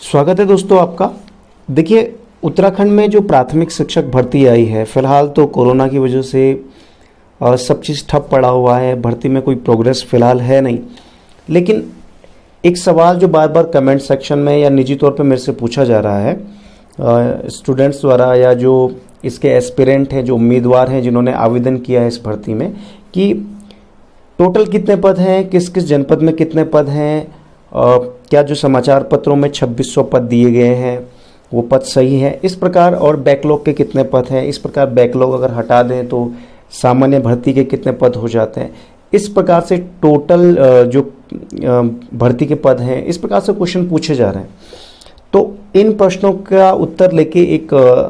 स्वागत है दोस्तों आपका। देखिए, उत्तराखंड में जो प्राथमिक शिक्षक भर्ती आई है, फिलहाल तो कोरोना की वजह से सब चीज़ ठप पड़ा हुआ है। भर्ती में कोई प्रोग्रेस फिलहाल है नहीं। लेकिन एक सवाल जो बार बार कमेंट सेक्शन में या निजी तौर पे मेरे से पूछा जा रहा है स्टूडेंट्स द्वारा, या जो इसके एस्पिरेंट हैं, जो उम्मीदवार हैं जिन्होंने आवेदन किया है इस भर्ती में, कि टोटल कितने पद हैं, किस किस जनपद में कितने पद हैं, क्या जो समाचार पत्रों में 2600 पद दिए गए हैं वो पद सही है, इस प्रकार, और बैकलॉग के कितने पद हैं, इस प्रकार बैकलॉग अगर हटा दें तो सामान्य भर्ती के कितने पद हो जाते हैं, इस प्रकार से टोटल जो भर्ती के पद हैं, इस प्रकार से क्वेश्चन पूछे जा रहे हैं। तो इन प्रश्नों का उत्तर लेके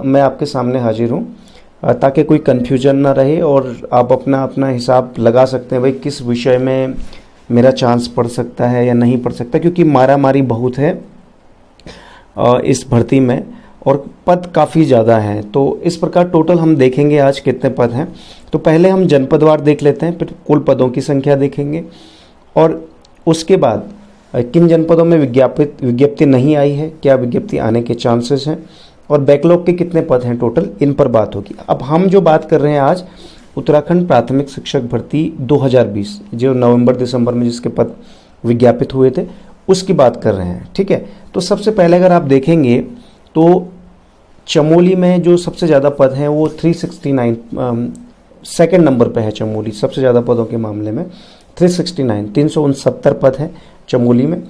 मैं आपके सामने हाजिर हूँ, ताकि कोई कन्फ्यूजन ना रहे और आप अपना अपना हिसाब लगा सकते हैं भाई किस विषय में मेरा चांस पड़ सकता है या नहीं पड़ सकता, क्योंकि मारामारी बहुत है इस भर्ती में और पद काफ़ी ज़्यादा हैं। तो इस प्रकार टोटल हम देखेंगे आज कितने पद हैं। तो पहले हम जनपदवार देख लेते हैं, फिर कुल पदों की संख्या देखेंगे और उसके बाद किन जनपदों में विज्ञप्ति नहीं आई है, क्या विज्ञप्ति आने के चांसेस हैं, और बैकलॉग के कितने पद हैं टोटल, इन पर बात होगी। अब हम जो बात कर रहे हैं आज उत्तराखंड प्राथमिक शिक्षक भर्ती 2020, जो नवंबर दिसंबर में जिसके पद विज्ञापित हुए थे, उसकी बात कर रहे हैं। ठीक है, तो सबसे पहले अगर आप देखेंगे तो चमोली में जो सबसे ज़्यादा पद हैं वो 369, सेकेंड नंबर पे है चमोली सबसे ज़्यादा पदों के मामले में। 369 पद हैं चमोली में।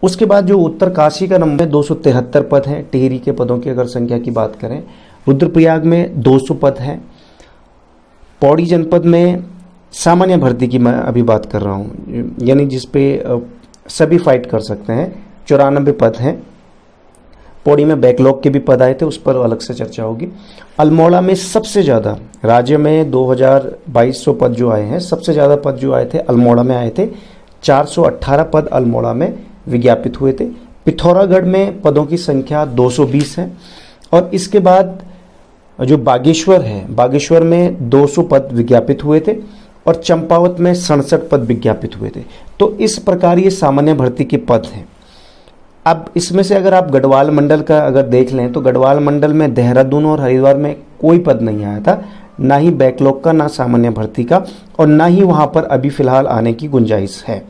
उसके बाद जो उत्तरकाशी का नंबर है 273 पद हैं टिहरी के पदों की अगर संख्या की बात करें। रुद्रप्रयाग में 200 पद हैं। पौड़ी जनपद में सामान्य भर्ती की मैं अभी बात कर रहा हूँ, यानी जिस पे सभी फाइट कर सकते हैं, 94 पद हैं। पौड़ी में बैकलॉग के भी पद आए थे, उस पर अलग से चर्चा होगी। अल्मोड़ा में सबसे ज़्यादा, राज्य में 2200 पद जो आए हैं, सबसे ज़्यादा पद जो आए थे अल्मोड़ा में आए थे। 418 पद अल्मोड़ा में विज्ञापित हुए थे। पिथौरागढ़ में पदों की संख्या 220 है। और इसके बाद जो बागेश्वर है, बागेश्वर में 200 पद विज्ञापित हुए थे और चंपावत में 67 पद विज्ञापित हुए थे। तो इस प्रकार ये सामान्य भर्ती के पद हैं। अब इसमें से अगर आप गढ़वाल मंडल का अगर देख लें तो गढ़वाल मंडल में देहरादून और हरिद्वार में कोई पद नहीं आया था, ना ही बैकलॉग का, ना सामान्य भर्ती का, और ना ही वहाँ पर अभी फिलहाल आने की गुंजाइश है।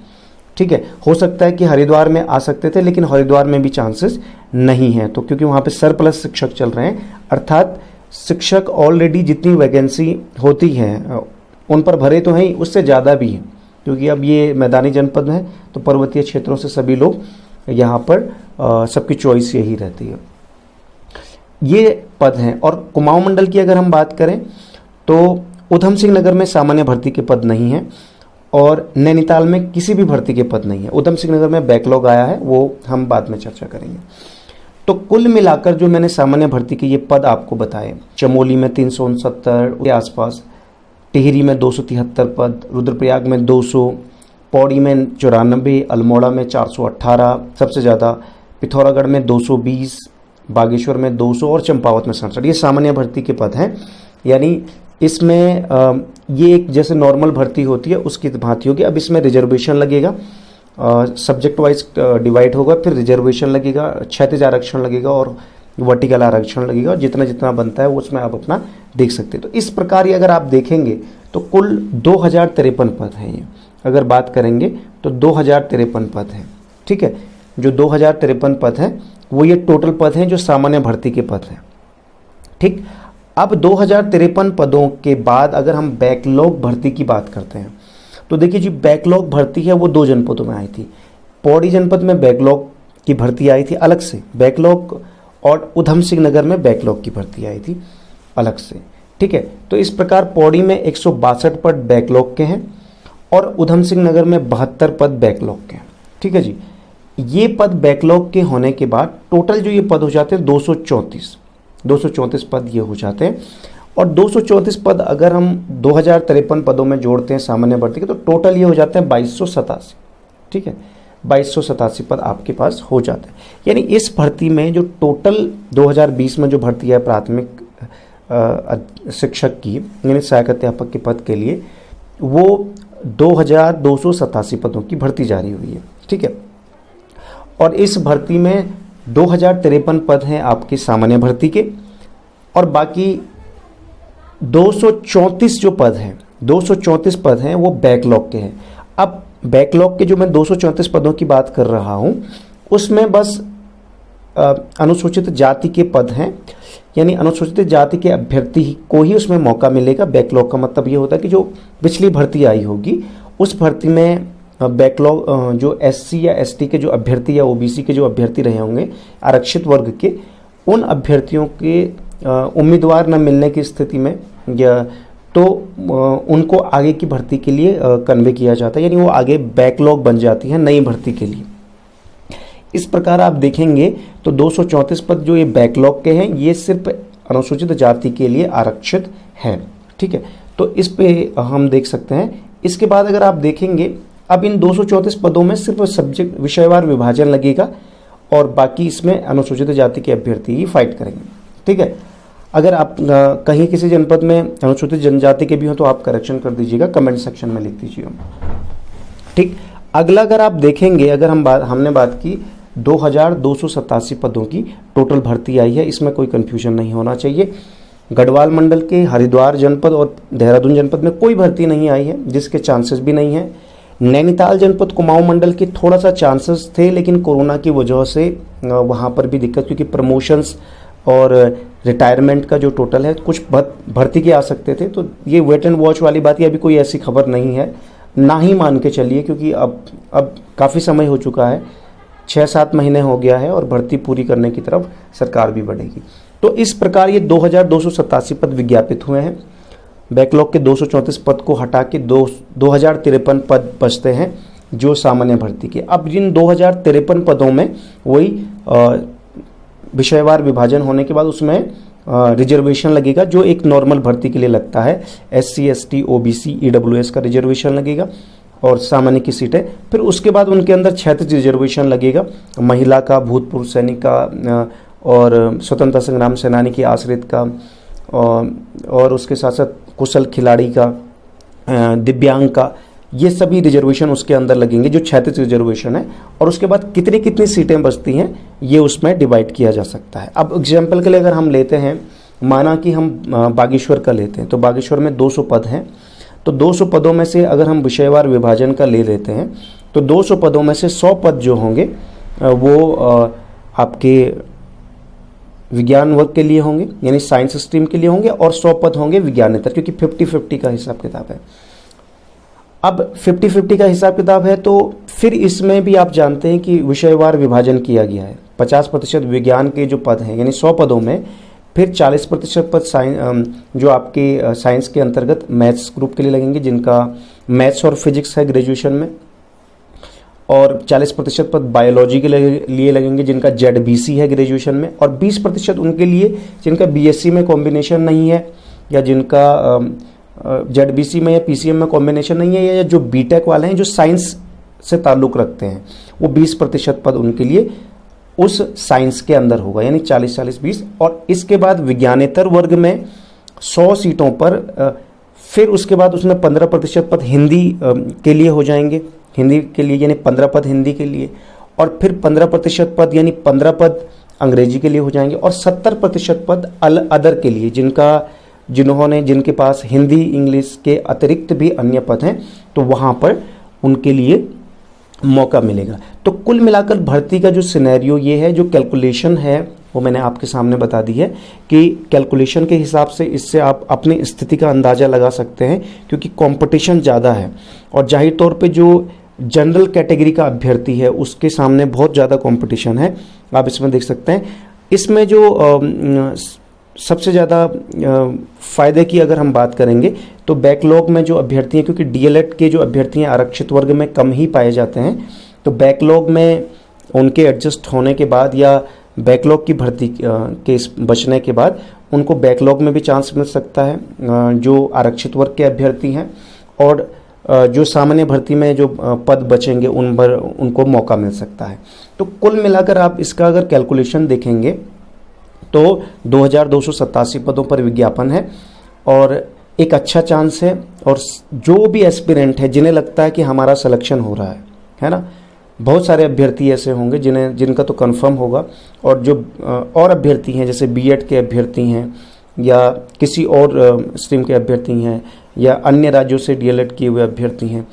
ठीक है, हो सकता है कि हरिद्वार में आ सकते थे, लेकिन हरिद्वार में भी चांसेस नहीं है, तो क्योंकि वहाँ पे सरप्लस शिक्षक चल रहे हैं, अर्थात शिक्षक ऑलरेडी जितनी वैकेंसी होती है उन पर भरे तो हैं, उससे ज़्यादा भी हैं, क्योंकि अब ये मैदानी जनपद है तो पर्वतीय क्षेत्रों से सभी लोग यहाँ पर सबकी चॉइस यही रहती है। ये पद हैं। और कुमाऊं मंडल की अगर हम बात करें तो उधम सिंह नगर में सामान्य भर्ती के पद नहीं हैं और नैनीताल में किसी भी भर्ती के पद नहीं है। उधम सिंह नगर में बैकलॉग आया है, वो हम बाद में चर्चा करेंगे। तो कुल मिलाकर जो मैंने सामान्य भर्ती के ये पद आपको बताए, चमोली में 369 के आसपास, टिहरी में 273 पद, रुद्रप्रयाग में 200, पौड़ी में 94, अल्मोड़ा में 418 सबसे ज़्यादा, पिथौरागढ़ में 220, बागेश्वर में 200 और चंपावत में 67, ये सामान्य भर्ती के पद हैं। यानी इसमें ये एक जैसे नॉर्मल भर्ती होती है उसकी भांति होगी। अब इसमें रिजर्वेशन लगेगा, सब्जेक्ट वाइज डिवाइड होगा, फिर रिजर्वेशन लगेगा, क्षैतिज आरक्षण लगेगा और वर्टिकल आरक्षण लगेगा, और जितना जितना बनता है वो उसमें आप अपना देख सकते हैं। तो इस प्रकार ये अगर आप देखेंगे तो कुल 2053 पद हैं। ये अगर बात करेंगे तो 2053 पद हैं। ठीक है, जो 2053 पद हैं वो ये टोटल पद हैं जो सामान्य भर्ती के पद हैं। ठीक, अब 2053 पदों के बाद अगर हम बैकलॉग भर्ती की बात करते हैं तो देखिए जी, बैकलॉग भर्ती है वो 2 जनपदों में आई थी। पौड़ी जनपद में बैकलॉग की भर्ती आई थी अलग से बैकलॉग, और उधम सिंह नगर में बैकलॉग की भर्ती आई थी अलग से। ठीक है, तो इस प्रकार पौड़ी में 162 पद बैकलॉग के हैं और उधम सिंह नगर में 72 पद बैकलॉग के हैं। ठीक है जी, ये पद बैकलॉग के होने के बाद टोटल जो ये पद हो जाते हैं 234 पद ये हो जाते हैं। और 234 पद अगर हम 2053 पदों में जोड़ते हैं सामान्य भर्ती के, तो टोटल ये हो जाते हैं 2287। ठीक है, 2287 पद आपके पास हो जाते हैं। यानी इस भर्ती में जो टोटल 2020 में जो भर्ती है प्राथमिक शिक्षक की, यानी सहायक अध्यापक के पद के लिए, वो 2287 पदों की भर्ती जारी हुई है। ठीक है, और इस भर्ती में 2053 पद हैं आपके सामान्य भर्ती के, और बाकी 234 जो पद हैं, 234 पद हैं वो बैकलॉग के हैं। अब बैकलॉग के जो मैं 234 पदों की बात कर रहा हूं, उसमें बस अनुसूचित जाति के पद हैं, यानी अनुसूचित जाति के अभ्यर्थी को ही उसमें मौका मिलेगा। बैकलॉग का मतलब ये होता है कि जो पिछली भर्ती आई होगी उस भर्ती में बैकलॉग जो एससी या एसटी के जो अभ्यर्थी या ओबीसी के जो अभ्यर्थी रहे होंगे आरक्षित वर्ग के, उन अभ्यर्थियों के उम्मीदवार न मिलने की स्थिति में या तो उनको आगे की भर्ती के लिए कन्वे किया जाता है, यानी वो आगे बैकलॉग बन जाती है नई भर्ती के लिए। इस प्रकार आप देखेंगे तो 234 पद जो ये बैकलॉग के हैं ये सिर्फ अनुसूचित जाति के लिए आरक्षित है। ठीक है, तो इस पे हम देख सकते हैं। इसके बाद अगर आप देखेंगे, अब इन 234 पदों में सिर्फ सब्जेक्ट विषयवार विभाजन लगेगा और बाकी इसमें अनुसूचित जाति के अभ्यर्थी ही फाइट करेंगे। ठीक है, अगर आप कहीं किसी जनपद में अनुसूचित जनजाति के भी हो तो आप करेक्शन कर दीजिएगा, कमेंट सेक्शन में लिख दीजिए। ठीक, अगला अगर आप देखेंगे, अगर हमने बात की 2287 पदों की टोटल भर्ती आई है, इसमें कोई कंफ्यूजन नहीं होना चाहिए। गढ़वाल मंडल के हरिद्वार जनपद और देहरादून जनपद में कोई भर्ती नहीं आई है, जिसके चांसेस भी नहीं है। नैनीताल जनपद कुमाऊं मंडल के थोड़ा सा चांसेस थे, लेकिन कोरोना की वजह से वहाँ पर भी दिक्कत, क्योंकि प्रमोशंस और रिटायरमेंट का जो टोटल है कुछ भर्ती के आ सकते थे, तो ये वेट एंड वॉच वाली बात है। अभी कोई ऐसी खबर नहीं है, ना ही मान के चलिए, क्योंकि अब काफ़ी समय हो चुका है, 6-7 महीने हो गया है और भर्ती पूरी करने की तरफ सरकार भी बढ़ेगी। तो इस प्रकार ये 2287 पद विज्ञापित हुए हैं। बैकलॉग के 234 पद को हटा के 2053 पद बचते हैं जो सामान्य भर्ती के। अब जिन 2053 पदों में वही विषयवार विभाजन होने के बाद उसमें रिजर्वेशन लगेगा, जो एक नॉर्मल भर्ती के लिए लगता है। एससी, एसटी, ओबीसी, ईडब्ल्यूएस का रिजर्वेशन लगेगा और सामान्य की सीटें। फिर उसके बाद उनके अंदर क्षैतिज रिजर्वेशन लगेगा, महिला का, भूतपूर्व सैनिक का और स्वतंत्रता संग्राम सेनानी की आश्रित का, और उसके साथ साथ कुशल खिलाड़ी का, दिव्यांग का, ये सभी रिजर्वेशन उसके अंदर लगेंगे जो क्षैतिज रिजर्वेशन है। और उसके बाद कितनी कितनी सीटें बचती हैं ये उसमें डिवाइड किया जा सकता है। अब एग्जाम्पल के लिए अगर हम लेते हैं, माना कि हम बागेश्वर का लेते हैं, तो बागेश्वर में 200 पद हैं। तो 200 पदों में से अगर हम विषयवार विभाजन का ले लेते हैं तो 200 पदों में से 100 पद जो होंगे वो आपके विज्ञान वर्ग के लिए होंगे, यानी साइंस स्ट्रीम के लिए होंगे, और 100 पद होंगे विज्ञानेतर, क्योंकि 50-50 का हिसाब किताब है। अब 50-50 का हिसाब किताब है तो फिर इसमें भी आप जानते हैं कि विषयवार विभाजन किया गया है। 50% विज्ञान के जो पद हैं, यानी 100 पदों में फिर 40% पद जो आपके साइंस के अंतर्गत मैथ्स ग्रुप के लिए लगेंगे, जिनका मैथ्स और फिजिक्स है ग्रेजुएशन में, और 40% पद बायोलॉजी के लिए लगेंगे जिनका जेडबीसी है ग्रेजुएशन में, और 20% उनके लिए जिनका बीएससी में कॉम्बिनेशन नहीं है, या जिनका जेडबीसी में या पीसीएम में कॉम्बिनेशन नहीं है, या जो बीटेक वाले हैं जो साइंस से ताल्लुक़ रखते हैं, वो 20% पद उनके लिए उस साइंस के अंदर होगा, यानी 40-40-20। और इसके बाद विज्ञानेतर वर्ग में 100 सीटों पर फिर उसके बाद उसमें 15% पद हिंदी के लिए हो जाएंगे, हिंदी के लिए, यानी 15 पद हिंदी के लिए, और फिर 15% पद यानी 15 पद अंग्रेजी के लिए हो जाएंगे, और 70% पद अदर के लिए, जिनके पास हिंदी इंग्लिश के अतिरिक्त भी अन्य पद हैं, तो वहाँ पर उनके लिए मौका मिलेगा। तो कुल मिलाकर भर्ती का जो सिनेरियो ये है, जो कैलकुलेशन है वो मैंने आपके सामने बता दी है कि कैलकुलेशन के हिसाब से इससे आप अपनी स्थिति का अंदाज़ा लगा सकते हैं, क्योंकि कंपटीशन ज़्यादा है और जाहिर तौर पे जो जनरल कैटेगरी का अभ्यर्थी है उसके सामने बहुत ज़्यादा कंपटीशन है। आप इसमें देख सकते हैं। इसमें जो सबसे ज़्यादा फ़ायदे की अगर हम बात करेंगे तो बैकलॉग में जो अभ्यर्थी हैं, क्योंकि डीएलएड के जो अभ्यर्थी हैं आरक्षित वर्ग में कम ही पाए जाते हैं, तो बैकलॉग में उनके एडजस्ट होने के बाद या बैकलॉग की भर्ती के बचने के बाद उनको बैकलॉग में भी चांस मिल सकता है जो आरक्षित वर्ग के अभ्यर्थी हैं, और जो सामान्य भर्ती में जो पद बचेंगे उन पर उनको मौका मिल सकता है। तो कुल मिलाकर आप इसका अगर कैलकुलेशन देखेंगे तो 2287 पदों पर विज्ञापन है और एक अच्छा चांस है। और जो भी एस्पिरेंट है जिन्हें लगता है कि हमारा सिलेक्शन हो रहा है ना, बहुत सारे अभ्यर्थी ऐसे होंगे जिनका तो कंफर्म होगा, और जो और अभ्यर्थी हैं जैसे बीएड के अभ्यर्थी हैं या किसी और स्ट्रीम के अभ्यर्थी हैं या अन्य राज्यों से डीएलएड किए हुए अभ्यर्थी हैं,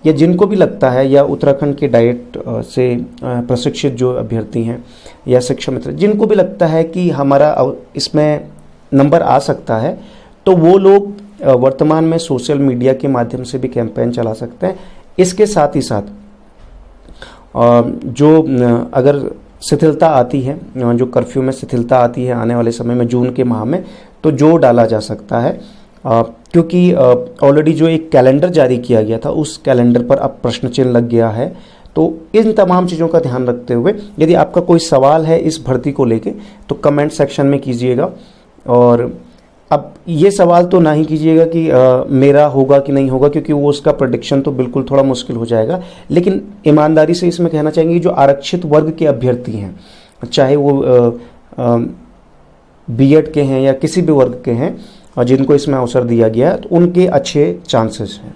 या जिनको भी लगता है, या उत्तराखंड के डाइट से प्रशिक्षित जो अभ्यर्थी हैं या शिक्षा मित्र, जिनको भी लगता है कि हमारा इसमें नंबर आ सकता है, तो वो लोग वर्तमान में सोशल मीडिया के माध्यम से भी कैंपेन चला सकते हैं। इसके साथ ही साथ जो अगर शिथिलता आती है, जो कर्फ्यू में शिथिलता आती है आने वाले समय में जून के माह में, तो जोर डाला जा सकता है, क्योंकि ऑलरेडी जो एक कैलेंडर जारी किया गया था उस कैलेंडर पर अब प्रश्न चिन्ह लग गया है। तो इन तमाम चीज़ों का ध्यान रखते हुए यदि आपका कोई सवाल है इस भर्ती को लेके तो कमेंट सेक्शन में कीजिएगा। और अब ये सवाल तो ना ही कीजिएगा कि मेरा होगा कि नहीं होगा, क्योंकि वो उसका प्रेडिक्शन तो बिल्कुल थोड़ा मुश्किल हो जाएगा। लेकिन ईमानदारी से इसमें कहना चाहेंगे जो आरक्षित वर्ग के अभ्यर्थी हैं, चाहे वो बीएड के हैं या किसी भी वर्ग के हैं और जिनको इसमें अवसर दिया गया है, तो उनके अच्छे चांसेस हैं।